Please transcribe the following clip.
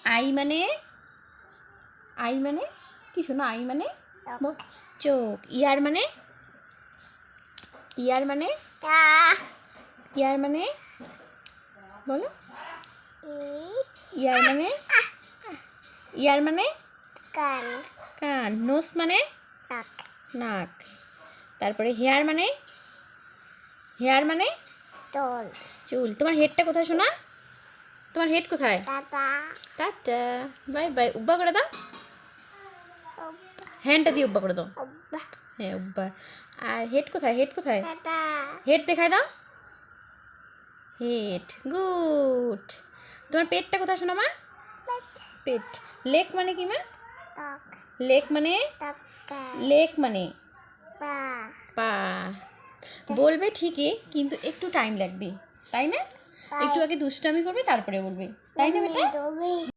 I মানে কি শোনো? আই মানে চোখ। ইয়ার মানে বলো। ইয়ার মানে কান। নোজ মানে নাক। তারপরে হেয়ার মানে চুল। তোমার হেডটা কোথায় শোনা? তোমার হেড কোথায়? Tata, bye bye. উব্বা করে দাও, হ্যান্ডটা দিয়ে উব্বা করে দাও। হ্যাঁ, উব্বা। আর হেড কোথায়? হেড দেখায় দাও। Head, good. তোমার পেটটা কোথায় শোনো মা? পেট। লেগ মানে কি মা? লেগ মানে পা। বলবে ঠিকই, কিন্তু একটু টাইম লাগবে, তাই না? একটু আগে দুষ্টামি করবে, তারপরে বলবে, তাই না বেটা?